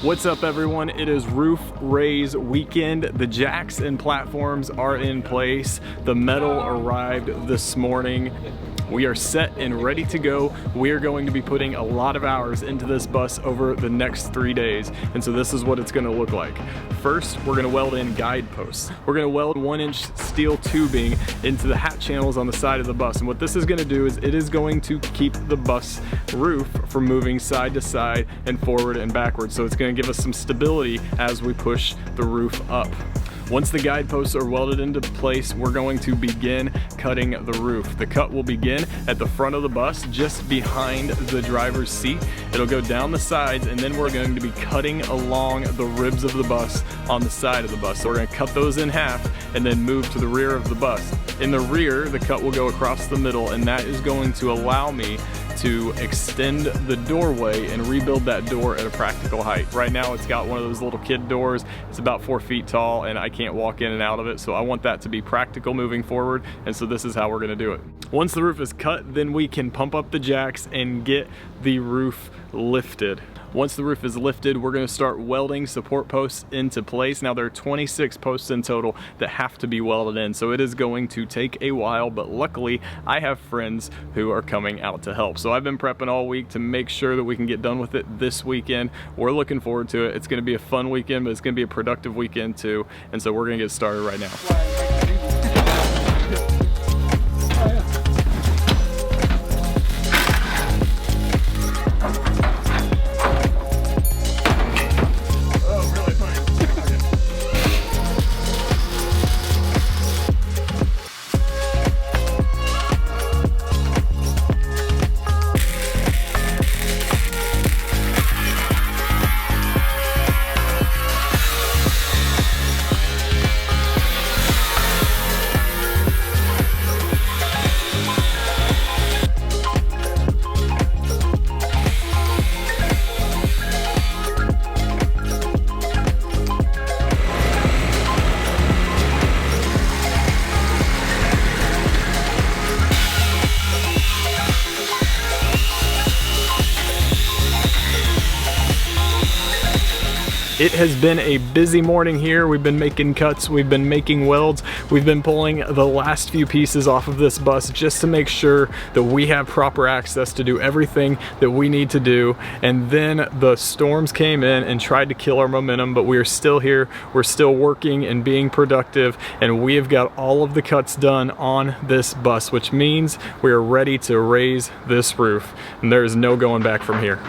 What's up everyone? It is roof raise weekend. The jacks and platforms are in place. The metal arrived this morning. We are set and ready to go. We are going to be putting a lot of hours into this bus over the next 3 days. And so this is what it's gonna look like. First, we're gonna weld in guide posts. We're gonna weld 1-inch steel tubing into the hat channels on the side of the bus. And what this is gonna do is it is going to keep the bus roof from moving side to side and forward and backwards. So it's gonna give us some stability as we push the roof up. Once the guideposts are welded into place, we're going to begin cutting the roof. The cut will begin at the front of the bus, just behind the driver's seat. It'll go down the sides, and then we're going to be cutting along the ribs of the bus on the side of the bus. So we're gonna cut those in half and then move to the rear of the bus. In the rear, the cut will go across the middle, and that is going to allow me to extend the doorway and rebuild that door at a practical height. Right now it's got one of those little kid doors. It's about 4 feet tall and I can't walk in and out of it, so I want that to be practical moving forward, and so this is how we're gonna do it. Once the roof is cut, then we can pump up the jacks and get the roof lifted. Once the roof is lifted, we're gonna start welding support posts into place. Now there are 26 posts in total that have to be welded in, so it is going to take a while, but luckily I have friends who are coming out to help. So I've been prepping all week to make sure that we can get done with it this weekend. We're looking forward to it. It's gonna be a fun weekend, but it's gonna be a productive weekend too, and so we're gonna get started right now. It has been a busy morning here. We've been making cuts, we've been making welds, we've been pulling the last few pieces off of this bus just to make sure that we have proper access to do everything that we need to do. And then the storms came in and tried to kill our momentum, but we are still here, we're still working and being productive, and we have got all of the cuts done on this bus, which means we are ready to raise this roof. And there is no going back from here.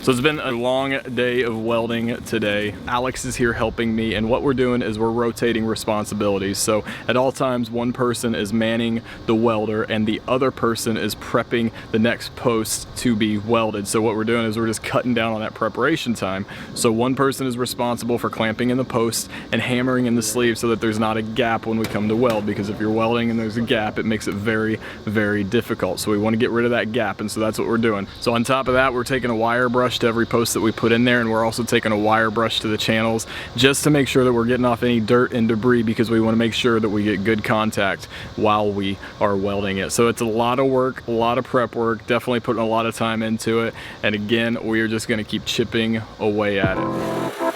So it's been a long day of welding today. Alex is here helping me, and what we're doing is we're rotating responsibilities. So at all times, one person is manning the welder and the other person is prepping the next post to be welded. So what we're doing is we're just cutting down on that preparation time. So one person is responsible for clamping in the post and hammering in the sleeve so that there's not a gap when we come to weld, because if you're welding and there's a gap, it makes it very, very difficult. So we want to get rid of that gap, and so that's what we're doing. So on top of that, we're taking a wire brush to every post that we put in there, and we're also taking a wire brush to the channels just to make sure that we're getting off any dirt and debris, because we want to make sure that we get good contact while we are welding it. So it's a lot of work, a lot of prep work, definitely putting a lot of time into it, and again, we are just going to keep chipping away at it.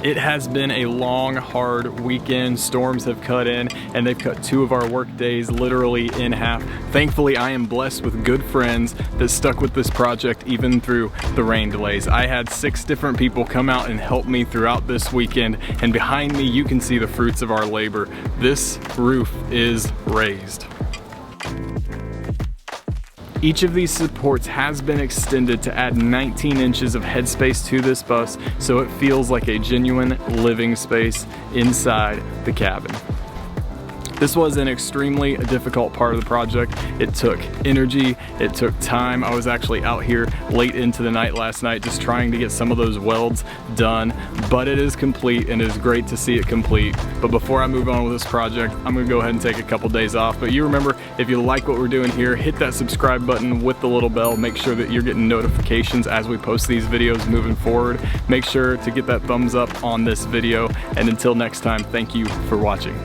It has been a long, hard weekend. Storms have cut in and they've cut 2 of our work days literally in half. Thankfully, I am blessed with good friends that stuck with this project even through the rain delays. I had 6 different people come out and help me throughout this weekend, and behind me you can see the fruits of our labor. This roof is raised. Each of these supports has been extended to add 19 inches of headspace to this bus, so it feels like a genuine living space inside the cabin. This was an extremely difficult part of the project. It took energy, it took time. I was actually out here late into the night last night just trying to get some of those welds done, but it is complete and it is great to see it complete. But before I move on with this project, I'm gonna go ahead and take a couple days off. But you remember, if you like what we're doing here, hit that subscribe button with the little bell. Make sure that you're getting notifications as we post these videos moving forward. Make sure to get that thumbs up on this video. And until next time, thank you for watching.